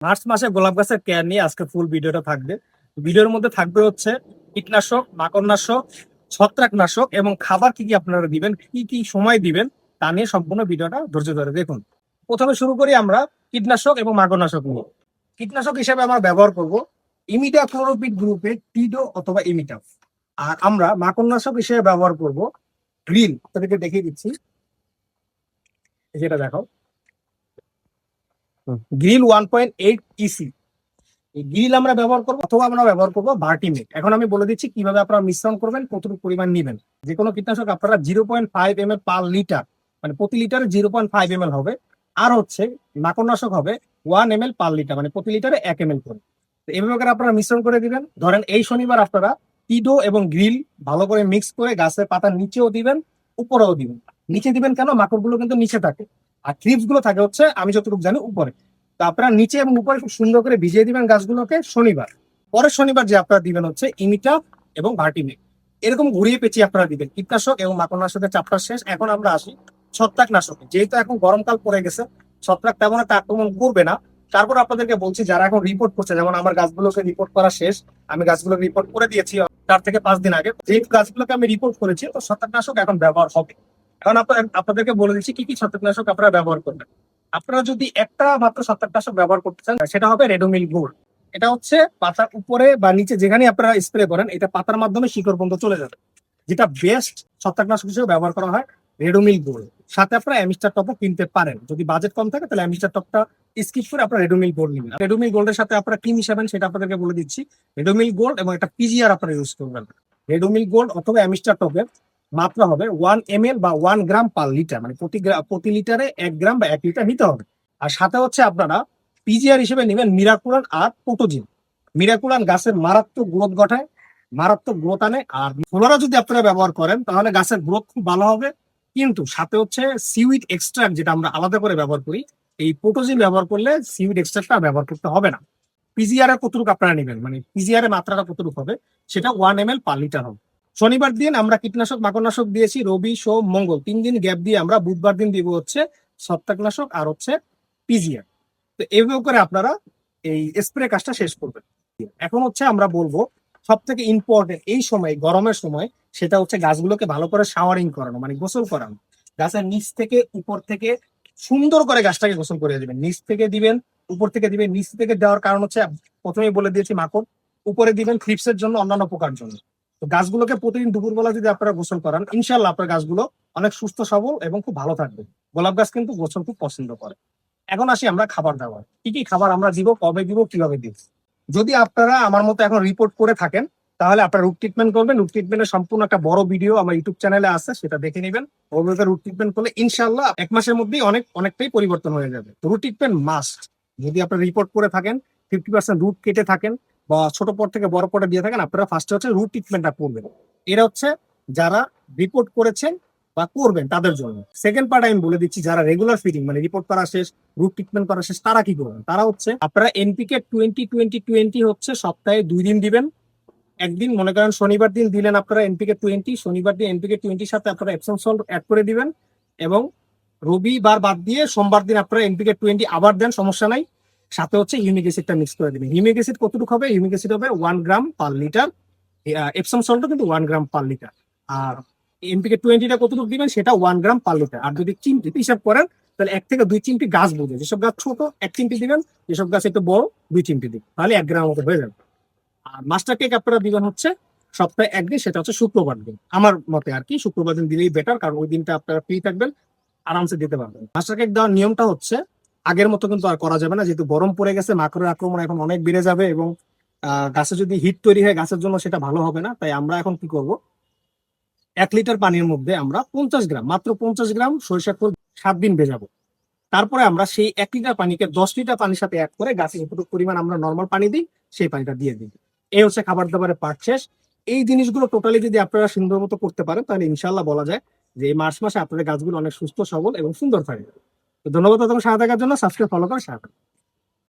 March মাসে গোলাপ গাছের কেয়ার নিয়ে আজকে ফুল ভিডিওটা থাকবে। ভিডিওর মধ্যে থাকবে হচ্ছে কীটনাশক, মাকড়নাশক, ছত্রাকনাশক এবং খাবার কি কি আপনারা দিবেন, কি কি সময় দিবেন তা নিয়ে সম্পূর্ণ ভিডিওটা ধৈর্য ধরে দেখুন। প্রথমে শুরু করি আমরা কীটনাশক এবং মাকড়নাশক নিয়ে। কীটনাশক হিসেবে আমরা ব্যবহার করব ইমিডাক্লোরোপিড গ্রুপের টিডো অথবা ইমিটাফ। আর আমরা মাকড়নাশক হিসেবে ব্যবহার করব গ্রিন। আপনাদেরকে দেখিয়ে দিচ্ছি, যেটা দেখো গ্রিল 1.8 ইসি। এই গ্রিল আমরা ব্যবহার করবো অথবা আমরা ব্যবহার করবো ভার্টিমেট। এখন আমি বলে দিচ্ছি কিভাবে আপনারা মিশ্রণ করবেন, কতটুকু পরিমাণ নেবেন। যে কোনো কীটনাশক আপনারা 0.5 ml পার লিটার, মানে প্রতি লিটারে 0.5 ml হবে। আর হচ্ছে মাকড়নাশক হবে 1 ml পার লিটার, মানে প্রতি লিটারে 1 ml করে। তো এইভাবে করে আপনারা মিশ্রণ করে দিবেন। ধরেন এই শনিবার আপনারা টিডো এবং গ্রিল ভালো করে মিক্স করে গাছের পাতার নিচেও দিবেন, উপরেও দিবেন। নিচে দিবেন কেন? মাকড়গুলো কিন্তু নিচে থাকে, আর থ্রিপস গুলো থাকে হচ্ছে আমি যতটুকু জানি উপরে। তো আপনারা নিচে এবং উপরে খুব সুন্দর করে ভিজিয়ে দিবেন গাছগুলোকে শনিবার। পরের শনিবার যে আপনারা দিবেন হচ্ছে ইমিটা এবং ভার্টিমেট। এরকম ঘুরিয়ে পেঁচিয়ে আপনারা দিবেন। কীটনাশক এবং মাকড়নাশকের চাপটা শেষ। এখন আমরা আসি ছত্রাকনাশকে। যেহেতু এখন গরমকাল পড়ে গেছে, ছত্রাক তেমন একটা আক্রমণ করবে না। তারপর আপনাদেরকে বলছি, যারা এখন রিপোর্ট করছে, যেমন আমার গাছগুলোকে রিপোর্ট করা শেষ, আমি গাছগুলোকে রিপোর্ট করে দিয়েছি 4 থেকে 5 দিন আগে। যেহেতু গাছগুলোকে আমি রিপোর্ট করেছি, তো ছত্রাকনাশক এখন ব্যবহার হবে। এখন আপনাদেরকে বলে দিচ্ছি কি কি ছত্রাকনাশক আপনারা ব্যবহার করবেন। আপনারা যদি একটা মাত্র ছত্রাকনাশক ব্যবহার করতে চান, সেটা হবে রেডোমিল গোল্ড। এটা হচ্ছে পাতার উপরে বা নিচে যেখানে আপনারা স্প্রে করেন, এটা পাতার মাধ্যমে শিকড় পর্যন্ত চলে যাবে। যেটা বেস্ট ছত্রাকনাশক হিসেবে ব্যবহার করা হয় রেডোমিল গোল্ড। সাথে আপনারা অ্যামিস্টার টপও কিনতে পারেন। যদি বাজেট কম থাকে তাহলে অ্যামিস্টার টপটা স্কিপ করে আপনারা রেডোমিল গোল্ড নেবেন। রেডোমিল গোল্ডের সাথে আপনারা কি মিশাবেন সেটা আপনাদেরকে বলে দিচ্ছি। রেডোমিল গোল্ড এবং একটা পিজিআর আপনারা ইউজ করবেন। রেডোমিল গোল্ড অথবা অ্যামিস্টার টপের মাত্রা হবে 1 ml বা 1 গ্রাম পার লিটার, মানে প্রতি লিটারে 1 গ্রাম বা 1 লিটার নিতে হবে। আর সাথে হচ্ছে আপনারা পিজিআর হিসেবে নেবেন মিরাকুলান আর পোটোজিন। মিরাকুলান গাছের মারাত্মক গ্রোথ ঘটায়, মারাত্মক গ্রোথ আনে। আর ফ্লোরা যদি আপনারা ব্যবহার করেন তাহলে গাছের গ্রোথ খুব ভালো হবে। কিন্তু সাথে হচ্ছে সিউইড এক্সট্রাক্ট, যেটা আমরা আলাদা করে ব্যবহার করি, এই পোটোজিন ব্যবহার করলে সিউইড এক্সট্রাক্টটা ব্যবহার করতে হবে না। পিজিআর এর কতটুকু আপনারা নেবেন, মানে পিজিআর এর মাত্রাটা কতটুকু হবে, সেটা 1 ml পার লিটার হবে। শনিবার দিন আমরা কীটনাশক মাকড়নাশক দিয়েছি, রবি সোম মঙ্গল 3 দিন গ্যাপ দিয়ে আমরা বুধবার দিন দিব হচ্ছে ছত্রাকনাশক আর হচ্ছে পিজিআর। তো এইভাবে করে আপনারা এই স্প্রে কাজটা শেষ করবেন। এখন হচ্ছে আমরা বলবো সব থেকে ইম্পর্টেন্ট এই সময়, গরমের সময়, সেটা হচ্ছে গাছগুলোকে ভালো করে শাওয়ারিং করানো, মানে গোসল করানো। গাছের নিচ থেকে উপর থেকে সুন্দর করে গাছটাকে গোসল করে দিবেন। নিচ থেকে দিবেন, উপর থেকে দিবেন। নিচ থেকে দেওয়ার কারণ হচ্ছে প্রথমেই বলে দিয়েছি মাকড়, উপরে দিবেন থ্রিপসের জন্য, অন্যান্য পোকার জন্য। তো গাছগুলোকে প্রতিদিন দুপুরবেলা যদি আপনারা গোসল করান, ইনশাল্লাহ আপনার গাছগুলো অনেক সুস্থ সবল এবং খুব ভালো থাকবে। গোলাপ গাছ কিন্তু গোসল খুব পছন্দ করে। এখন আসি আমরা খাবার দাবার। কি কি খাবার আমরা দিব, কবে দিব, কিভাবে দিব। যদি আপনারা আমার মতো এখন রিপোর্ট করে থাকেন, তাহলে আপনারা রুট ট্রিটমেন্ট করবেন। রুট ট্রিটমেন্টের সম্পূর্ণ একটা বড় ভিডিও আমার ইউটিউব চ্যানেলে আছে, সেটা দেখে নেবেন। ওভাবে রুট ট্রিটমেন্ট করলে ইনশাল্লাহ 1 মাসের মধ্যেই অনেকটাই পরিবর্তন হয়ে যাবে। Root treatment must. যদি আপনারা রিপোর্ট করে থাকেন, 50% রুট কেটে থাকেন বা ছোট পট থেকে বড় পটে দিয়ে থাকেন, আপনারা ফার্স্টে হচ্ছে রুট ট্রিটমেন্টটা করবেন। এটা হচ্ছে যারা রিপোর্ট করেছেন বা করবেন তাদের জন্য। সেকেন্ড পার্ট আমি বলে দিচ্ছি, যারা রেগুলার ফিডিং, মানে রিপোর্ট করা শেষ, রুট ট্রিটমেন্ট করা শেষ, তারা কি করবেন। তারা হচ্ছে আপনারা এনপিকে 20-20-20 হচ্ছে সপ্তাহে 2 দিন দিবেন। একদিন মনে করেন শনিবার দিন দিলেন আপনারা এনপিকে 20, শনিবার দিন এনপিকে 20 সাথে আপনারা এপসম সল্ট অ্যাড করে দিবেন। এবং রবিবার বাদ দিয়ে সোমবার দিন আপনারা এনপিকে 20 আবার দেন, সমস্যা নাই। সাথে হচ্ছে হিউমিক অ্যাসিডটা মিক্স করে দিবেন। হিউমিক অ্যাসিড কতটুকু হবে? হিউমিক অ্যাসিড হবে 1 গ্রাম পার লিটার। এপসম সল্টও কিন্তু 1 গ্রাম পার লিটার। আর এনপিকে 20টা কতটুকু দিবেন, সেটা 1 গ্রাম পার লিটার। আর যদি চিমটি হিসাব করেন তাহলে 1 থেকে 2 চিমটি গাছ বুঝে। যেসব গাছ ছোট 1 চিমটি দিবেন, যেসব গাছ একটু বড় 2 চিমটি দিবেন, তাহলে 1 গ্রাম মতো হয়ে যাবে। আর মাস্টার কেক আপনারা দিবেন হচ্ছে সপ্তাহে 1 দিন, সেটা হচ্ছে শুক্রবার দিন। আমার মতে আর কি শুক্রবার দিন দিলেই বেটার, কারণ ওই দিনটা আপনারা ফ্রি থাকবেন, আরামসে দিতে পারবেন। মাস্টার কেক দেওয়ার নিয়মটা হচ্ছে আগের মতো কিন্তু আর করা যাবে না, যেহেতু গরম পড়ে গেছে, মাকড়ের আক্রমণ এখন অনেক বেড়ে যাবে এবং গাছে যদি হিট তৈরি হয় গাছের জন্য সেটা ভালো হবে না। তাই আমরা এখন কি করব, 1 লিটার পানির মধ্যে আমরা 50 গ্রাম, মাত্র 50 গ্রাম সরিষার খোল 7 দিন ভেজাবো। তারপরে আমরা সেই 1 লিটার পানিকে 10 লিটার পানির সাথে অ্যাড করে গাছে যতটুকু পরিমাণ আমরা নর্মাল পানি দিই, সেই পানিটা দিয়ে দিই। এই হচ্ছে খাবার দাবারের পার্ট শেষ। এই জিনিসগুলো টোটালি যদি আপনারা সুন্দর মতো করতে পারেন, তাহলে ইনশাল্লাহ বলা যায় যে এই মার্চ মাসে আপনাদের গাছগুলো অনেক সুস্থ সবল এবং সুন্দর থাকবে। তো ধন্যবাদ তোমার সাথে থাকার জন্য। সাবস্ক্রাইব, ফলো করে সাথে